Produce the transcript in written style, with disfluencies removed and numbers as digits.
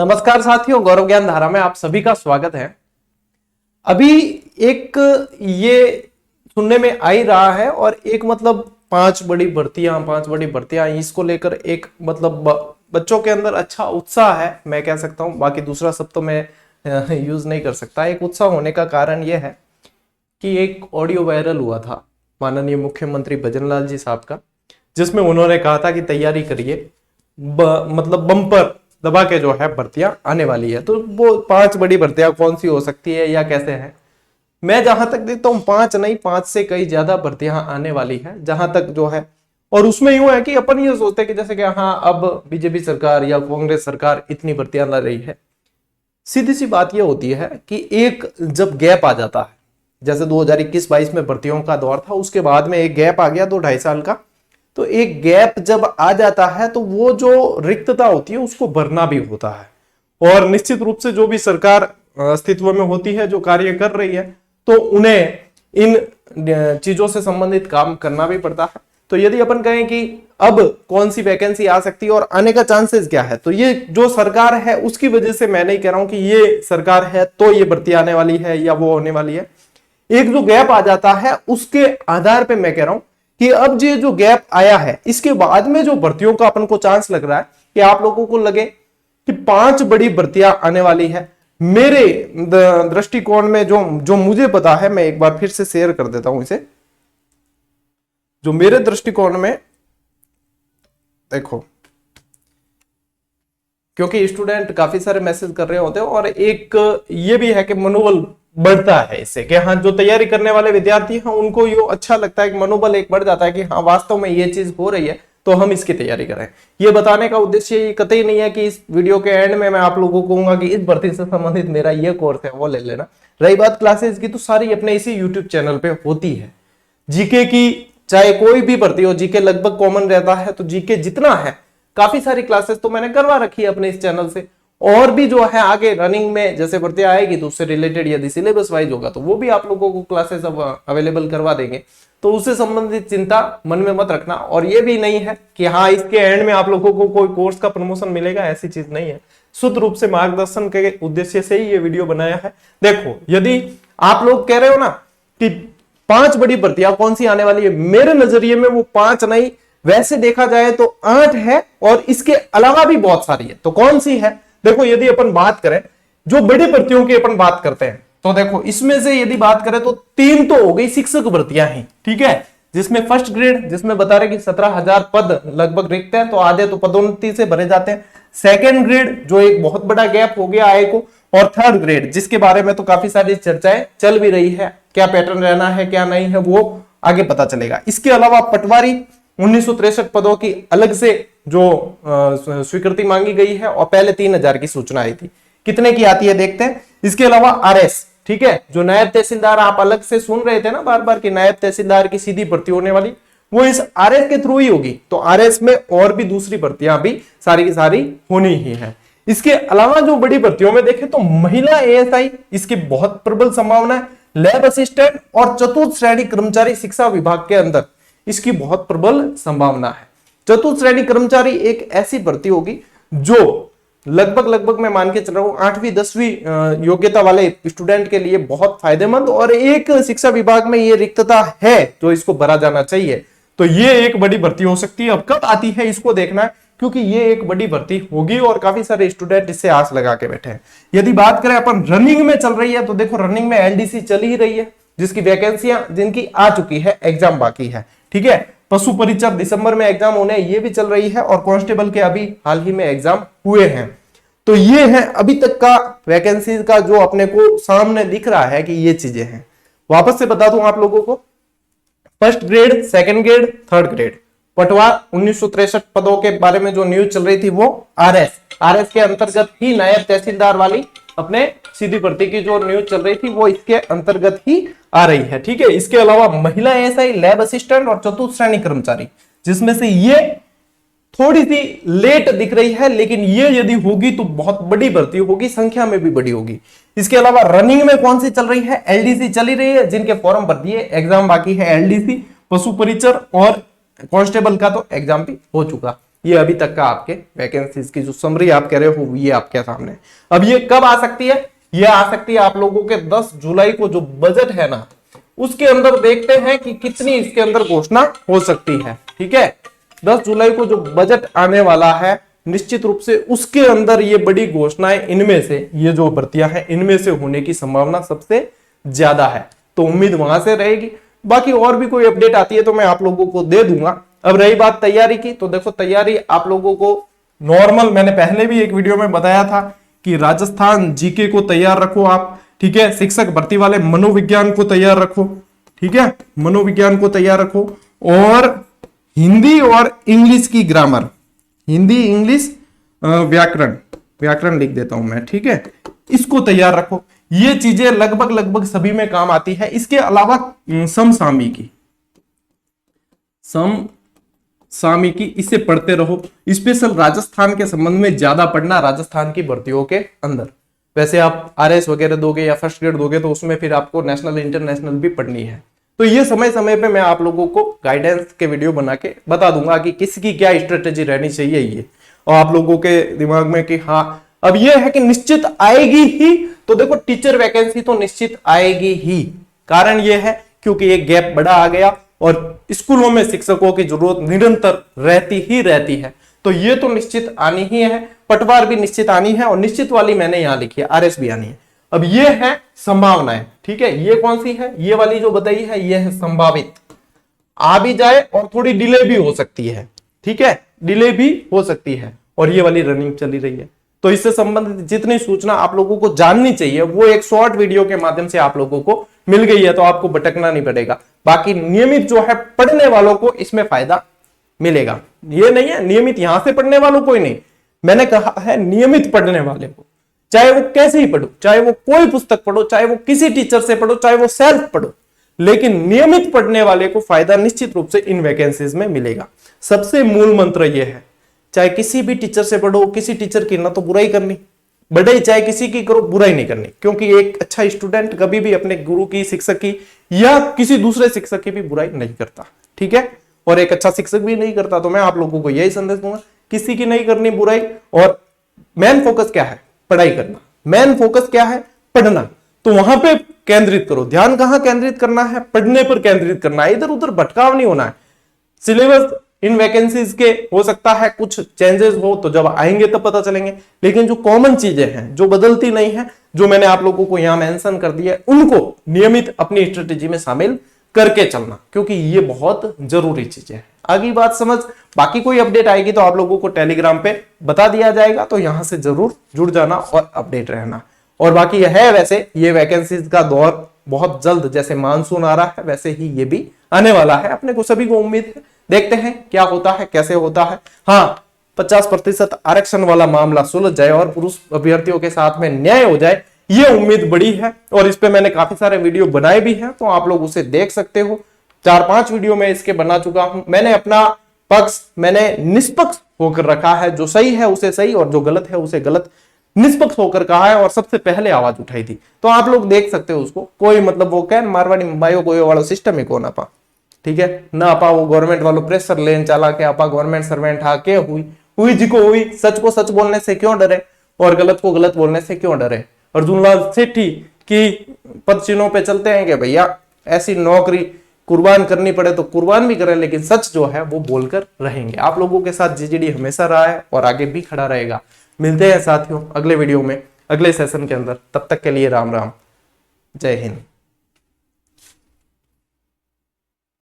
नमस्कार साथियों, गौरव ज्ञान धारा में आप सभी का स्वागत है। अभी एक ये सुनने में आ ही रहा है और एक मतलब पांच बड़ी भर्तियां इसको लेकर एक मतलब बच्चों के अंदर अच्छा उत्साह है, मैं कह सकता हूं। बाकी दूसरा सब तो मैं यूज नहीं कर सकता। एक उत्साह होने का कारण यह है कि एक ऑडियो वायरल हुआ था माननीय मुख्यमंत्री भजनलाल जी साहब का, जिसमें उन्होंने कहा था कि तैयारी करिए, मतलब बम्पर दबा के जो है भर्तियां आने वाली है। तो वो पांच बड़ी भर्तियां कौन सी हो सकती है या कैसे है, मैं जहां तक देखता हूं पांच नहीं, पांच से कई ज्यादा भर्तियां आने वाली है जहां तक जो है। और उसमें यूं है कि अपन ये सोचते हैं कि जैसे कि हाँ अब बीजेपी सरकार या कांग्रेस सरकार इतनी भर्तियां ला रही है। सीधी सी बात यह होती है कि एक जब गैप आ जाता है, जैसे 2021-22 में भर्तियों का दौर था, उसके बाद में एक गैप आ गया 2-2.5 साल का। तो एक गैप जब आ जाता है तो वो जो रिक्तता होती है उसको भरना भी होता है। और निश्चित रूप से जो भी सरकार अस्तित्व में होती है, जो कार्य कर रही है, तो उन्हें इन चीजों से संबंधित काम करना भी पड़ता है। तो यदि अपन कहें कि अब कौन सी वैकेंसी आ सकती है और आने का चांसेस क्या है, तो ये जो सरकार है उसकी वजह से मैं नहीं कह रहा हूं कि ये सरकार है तो ये भर्ती आने वाली है या वो होने वाली है। एक जो गैप आ जाता है उसके आधार पर मैं कह रहा हूं कि अब ये जो गैप आया है इसके बाद में जो भर्तियों का अपन को चांस लग रहा है कि आप लोगों को लगे कि पांच बड़ी भर्तियां आने वाली है। मेरे दृष्टिकोण में जो जो मुझे पता है, मैं एक बार फिर से शेयर कर देता हूं इसे। जो मेरे दृष्टिकोण में देखो, क्योंकि स्टूडेंट काफी सारे मैसेज कर रहे होते हैं और एक ये भी है कि मनोबल बढ़ता है इससे कि हाँ जो तैयारी करने वाले विद्यार्थी हैं उनको ये अच्छा लगता है कि मनोबल एक बढ़ जाता है कि हाँ वास्तव में ये चीज हो रही है तो हम इसकी तैयारी करें। ये बताने का उद्देश्य ये कतई नहीं है कि इस वीडियो के एंड में मैं आप लोगों को कहूंगा कि इस भर्ती से संबंधित मेरा ये कोर्स है वो ले लेना। रही बात क्लासेस की, तो सारी अपने इसी यूट्यूब चैनल पे होती है। जीके की चाहे कोई भी भर्ती हो, जीके लगभग कॉमन रहता है, तो जीके जितना है काफी सारी क्लासेस तो मैंने करवा रखी है अपने इस चैनल से। और भी जो है आगे रनिंग में जैसे भर्ती आएगी तो उससे रिलेटेड यदि सिलेबस वाइज होगा तो वो भी आप लोगों को क्लासेस अब अवेलेबल करवा देंगे। तो उससे संबंधित चिंता मन में मत रखना। और ये भी नहीं है कि हाँ इसके एंड में आप लोगों को कोई कोर्स का प्रमोशन मिलेगा, ऐसी चीज नहीं है। शुद्ध रूप से मार्गदर्शन के उद्देश्य से ही ये वीडियो बनाया है। देखो, यदि आप लोग कह रहे हो ना कि पांच बड़ी भर्तियां कौन सी आने वाली है, मेरे नजरिए में वो पांच नहीं, वैसे देखा जाए तो 8 है और इसके अलावा भी बहुत सारी है। तो कौन सी है, देखो यदि अपन बात करें जो बड़ी भर्तियों की अपन बात करते हैं तो देखो इसमें से यदि बात करें तो 3 तो हो गई शिक्षक भर्तियां ही, ठीक है, जिसमें फर्स्ट ग्रेड जिसमें बता रहे कि 17,000 पद लगभग रिक्त है, तो आधे तो पदोन्नति से भरे जाते हैं। सेकेंड ग्रेड जो एक बहुत बड़ा गैप हो गया आय को, और थर्ड ग्रेड जिसके बारे में तो काफी सारी चर्चाएं चल भी रही है, क्या पैटर्न रहना है क्या नहीं है वो आगे पता चलेगा। इसके अलावा पटवारी 1963 पदों की अलग से जो स्वीकृति मांगी गई है और पहले 3,000 की सूचना आई थी, कितने की आती है देखते हैं। इसके अलावा आरएस, ठीक है, जो नायब तहसीलदार आप अलग से सुन रहे थे ना बार बार कि नायब तहसीलदार की सीधी भर्ती होने वाली, वो इस आरएस के थ्रू ही होगी। तो आरएस में और भी दूसरी भर्तियां भी सारी की सारी होनी ही है। इसके अलावा जो बड़ी भर्तियों में देखें तो महिला एएसआई, इसकी बहुत प्रबल संभावना है। लैब असिस्टेंट और चतुर्थ श्रेणी कर्मचारी शिक्षा विभाग के अंदर इसकी बहुत प्रबल संभावना है। चतुर्थ श्रेणी कर्मचारी एक ऐसी भर्ती होगी जो लगभग मैं मान के चल रहा हूं 8वीं 10वीं योग्यता वाले स्टूडेंट के लिए बहुत फायदेमंद और एक शिक्षा विभाग में ये रिक्तता है जो इसको भरा जाना चाहिए। तो ये एक बड़ी भर्ती हो सकती है। अब कब आती है इसको देखना है, क्योंकि ये एक बड़ी भर्ती होगी और काफी सारे स्टूडेंट इससे आस लगा के बैठे हैं। यदि बात करें अपन रनिंग में चल रही है तो देखो रनिंग में एलडीसी चल ही रही है, जिसकी वैकेंसियां जिनकी आ चुकी है, एग्जाम बाकी है, ठीक है। पशु परिचर दिसंबर में एग्जाम होने ये भी चल रही है और कांस्टेबल के अभी हाल ही में एग्जाम हुए हैं। तो ये है अभी तक का वैकेंसी का जो अपने को सामने दिख रहा है कि ये चीजें हैं। वापस से बता दूं आप लोगों को, first grade, second grade, third grade, पटवार 1963 पदों के बारे में जो न्यूज चल रही थी वो आरएस के अंतर्गत ही नायब तहसीलदार वाली अपने सीधी भर्ती की जो न्यूज चल रही थी वो इसके अंतर्गत ही आ रही है, ठीक है। इसके अलावा महिला एएसआई, लैब असिस्टेंट और चतुर्थ श्रेणी कर्मचारी, जिसमें से ये थोड़ी सी लेट दिख रही है, लेकिन ये यदि होगी तो बहुत बड़ी भर्ती होगी, संख्या में भी बड़ी होगी। इसके अलावा रनिंग में कौन सी चल रही है, एलडीसी चली रही है, जिनके फॉर्म भर दिए, एग्जाम बाकी है एलडीसी, पशु परिचर और कांस्टेबल का तो एग्जाम भी हो चुका। ये अभी तक का आपके वैकेंसीज की जो समरी आप कह रहे हो ये आपके सामने। अब ये कब आ सकती है? ये आ सकती है आप लोगों के 10 जुलाई को जो बजट है ना, उसके अंदर देखते हैं कि कितनी इसके अंदर घोषणा हो सकती है। ठीक है, 10 जुलाई को जो बजट आने वाला है निश्चित रूप से उसके अंदर ये बड़ी घोषणाएं, इनमें से ये जो भर्तियां हैं इनमें से होने की संभावना सबसे ज्यादा है, तो उम्मीद वहां से रहेगी। बाकी और भी कोई अपडेट आती है तो मैं आप लोगों को दे दूंगा। अब रही बात तैयारी की, तो देखो तैयारी आप लोगों को नॉर्मल, मैंने पहले भी एक वीडियो में बताया था कि राजस्थान जीके को तैयार रखो आप। ठीक है, शिक्षक भर्ती वाले मनोविज्ञान को तैयार रखो। ठीक है, मनोविज्ञान को तैयार रखो, और हिंदी और इंग्लिश की ग्रामर, हिंदी इंग्लिश व्याकरण लिख देता हूं मैं। ठीक है, इसको तैयार रखो। ये चीजें लगभग सभी में काम आती है। इसके अलावा समसामयिकी इसे पढ़ते रहो। स्पेशल राजस्थान के संबंध में ज्यादा पढ़ना, राजस्थान की भर्तियों के अंदर। वैसे आप आरएस वगैरह दोगे या फर्स्ट ग्रेड दोगे तो उसमें फिर आपको नेशनल इंटरनेशनल भी पढ़नी है। तो ये समय समय पे मैं आप लोगों को गाइडेंस के वीडियो बना के बता दूंगा कि किसकी क्या स्ट्रेटेजी रहनी चाहिए ये, और आप लोगों के दिमाग में कि हाँ अब ये है कि निश्चित आएगी ही। तो देखो टीचर वैकेंसी तो निश्चित आएगी ही, कारण ये है क्योंकि एक गैप बड़ा आ गया और स्कूलों में शिक्षकों की जरूरत निरंतर रहती है, तो ये तो निश्चित आनी ही है। पटवार भी निश्चित आनी है, और निश्चित वाली मैंने यहां लिखी है आरएस भी आनी है। अब ये है संभावनाएं। ठीक है, ये कौन सी है? ये वाली जो बताई है ये है संभावित, आ भी जाए और थोड़ी डिले भी हो सकती है। ठीक है, डिले भी हो सकती है, और ये वाली रनिंग चली रही है। तो इससे संबंधित जितनी सूचना आप लोगों को जाननी चाहिए वो एक शॉर्ट वीडियो के माध्यम से आप लोगों को मिल गई है, तो आपको भटकना नहीं पड़ेगा। बाकी नियमित जो है पढ़ने वालों को इसमें फायदा मिलेगा। ये नहीं है नियमित यहां से पढ़ने वालों को ही नहीं, मैंने कहा है नियमित पढ़ने वाले को, चाहे वो कैसे ही पढ़ो, चाहे वो कोई पुस्तक पढ़ो, चाहे वो किसी टीचर से पढ़ो, चाहे वो सेल्फ पढ़ो, लेकिन नियमित पढ़ने वाले को फायदा निश्चित रूप से इन वैकेंसीज में मिलेगा। सबसे मूल मंत्र यह है, चाहे किसी भी टीचर से पढ़ो, किसी टीचर की ना तो बुराई करनी, बढ़ाई चाहे किसी की करो, बुराई नहीं करनी, क्योंकि एक अच्छा स्टूडेंट कभी भी अपने गुरु की, शिक्षक की या किसी दूसरे शिक्षक की भी बुराई नहीं करता। ठीक है, और एक अच्छा शिक्षक भी नहीं करता। तो मैं आप लोगों को यही संदेश दूंगा, किसी की नहीं करनी बुराई, और मेन फोकस क्या है? पढ़ाई करना। मेन फोकस क्या है? पढ़ना। तो वहां पे केंद्रित करो, ध्यान कहां केंद्रित करना है? पढ़ने पर केंद्रित करना है, इधर उधर भटकाव नहीं होना है। सिलेबस इन वैकेंसीज के हो सकता है कुछ चेंजेस हो, तो जब आएंगे तब पता चलेंगे, लेकिन जो कॉमन चीजें हैं जो बदलती नहीं है, जो मैंने आप लोगों को यहां मेंशन कर दिया है, उनको नियमित अपनी स्ट्रेटेजी में शामिल करके चलना, क्योंकि ये बहुत जरूरी चीजें हैं। आगे बात समझ। बाकी कोई अपडेट आएगी तो आप लोगों को टेलीग्राम पे बता दिया जाएगा, तो यहां से जरूर जुड़ जाना और अपडेट रहना। और बाकी यह है, वैसे ये वैकेंसीज का दौर बहुत जल्द, जैसे मानसून आ रहा है वैसे ही ये भी आने वाला है, अपने को सभी को उम्मीद है। देखते हैं क्या होता है, कैसे होता है। हाँ, 50% आरक्षण वाला मामला सुलझ जाए और पुरुष अभ्यर्थियों के साथ में न्याय हो जाए, ये उम्मीद बड़ी है। और इस पे मैंने काफी सारे वीडियो बनाए भी हैं, तो आप लोग उसे देख सकते हो। 4-5 वीडियो में इसके बना चुका हूं। मैंने अपना पक्ष मैंने निष्पक्ष होकर रखा है, जो सही है उसे सही और जो गलत है उसे गलत निष्पक्ष होकर कहा है, और सबसे पहले आवाज उठाई थी। तो आप लोग देख सकते हो उसको। कोई मतलब वो क्या मारवाड़ी मुंबई कोई वाला सिस्टम ही कौन आपा, ठीक है ना आपा वो गवर्नमेंट वालों प्रेशर लेन चला के आपा गवर्नमेंट सर्वेंट आके हुई जी को हुई। सच को सच बोलने से क्यों डरे और गलत को गलत बोलने से क्यों डरे? अर्जुनलाल सेठी की पद चिन्हों पे चलते हैं कि भैया ऐसी नौकरी कुर्बान करनी पड़े तो कुर्बान भी करें, लेकिन सच जो है वो बोलकर रहेंगे। आप लोगों के साथ जीजेडी हमेशा रहा है और आगे भी खड़ा रहेगा। मिलते हैं साथियों अगले वीडियो में, अगले सेशन के अंदर। तब तक के लिए राम राम, जय हिंद।